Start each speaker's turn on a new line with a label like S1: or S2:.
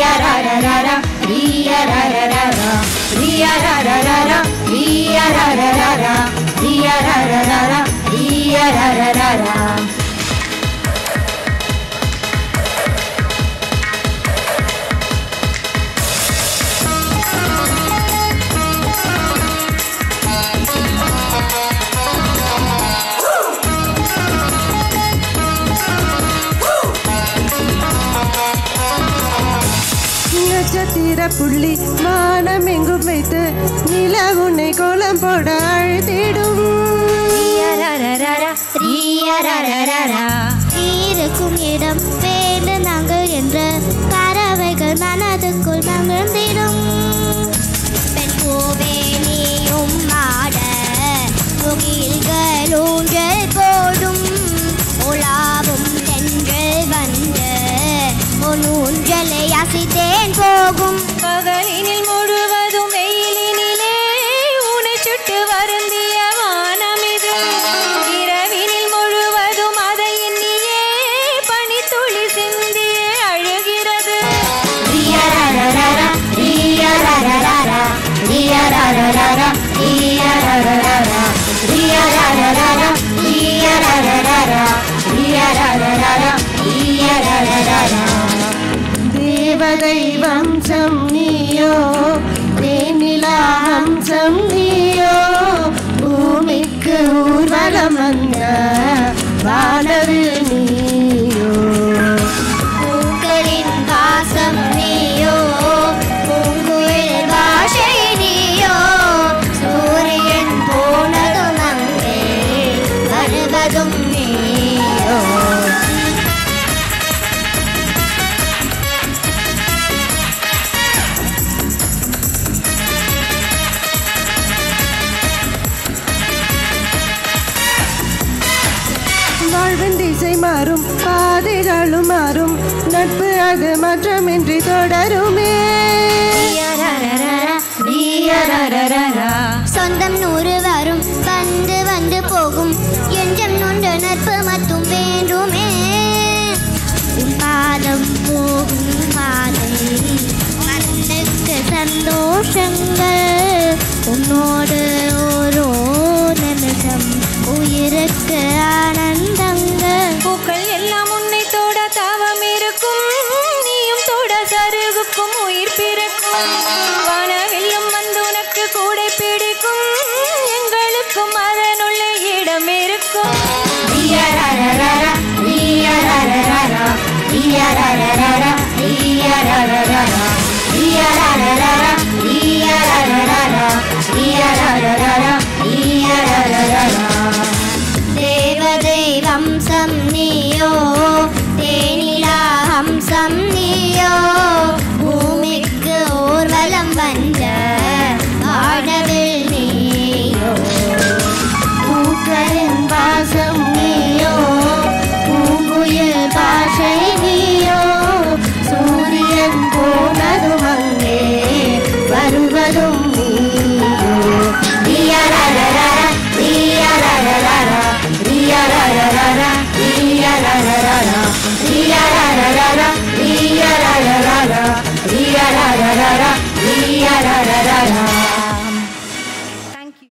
S1: ria ra ra ra ra, ria ra ra ra ra, ria ra ra ra ra, ria ra ra ra ra, ria ra ra ra ra, ria ra ra ra ra.
S2: நட்சத்திர புள்ளி வானம் எங்கும் வைத்து நில உன்னை கோலம் போட அழுத்திடும்.
S3: இருக்கும் இடம் வேலு நாங்கள் என்ற பறவைகள் மனதுக்குள் மகிழ்ந்திடும். பெண் பூவே நீயும் ஆட முகில்கள் ஊஞ்சல் போடும். உலாவும் தென்றல் வந்து உன் ஊஞ்சலை அசைத்தேன் போகும்.
S1: பகலினில் முழுவதும் வெயிலினிலே உன்னை சுட்டு வருந்திய வானம் இது. இரவினில் முழுவதும் அதை எண்ணியே பனித்துளி சிந்தியே அழுகிறது.
S2: தேவதை வம்சம் நீயோ, தேனிலா வம்சம் நீயோ, பூமிக்கு ஊர்வலம் வந்த வானவில் நீயோ.
S3: பூக்களின் வாசம் நீயோ, பூங்குயில் பாஷை நீயோ, சூரியன் போனதும் அங்கே வருவதும் நீயோ.
S2: வாழ்வின் திசை மாறும், பாதைகளும் மாறும், நட்பு அது மாற்றமின்றி தொடருமே.
S3: சொந்தம் 100 வரும், வந்து வந்து போகும், எஞ்சம் நொண்ட நட்பு மட்டும் வேண்டுமே. உன் பாதம் போகும் பாதை மண்ணுக்கு சந்தோஷங்கள், உன்னோடு ஒரு நிமிஷம் உயிருக்கு ஆனந்தங்கள்.
S1: பூக்கள் எல்லாம் உன்னை தொட தாவம் இருக்கும், நீயும் தொட சருகுக்கும் உயிர் பிறக்கும். வானவில்லும் வந்து உனக்கு கூடை பிடிக்கும், எங்களுக்கும் அதனுள்ளே இடம் இருக்கும்.
S3: ria ra ra ra ra, ria ra ra ra ra, ria ra ra ra ra.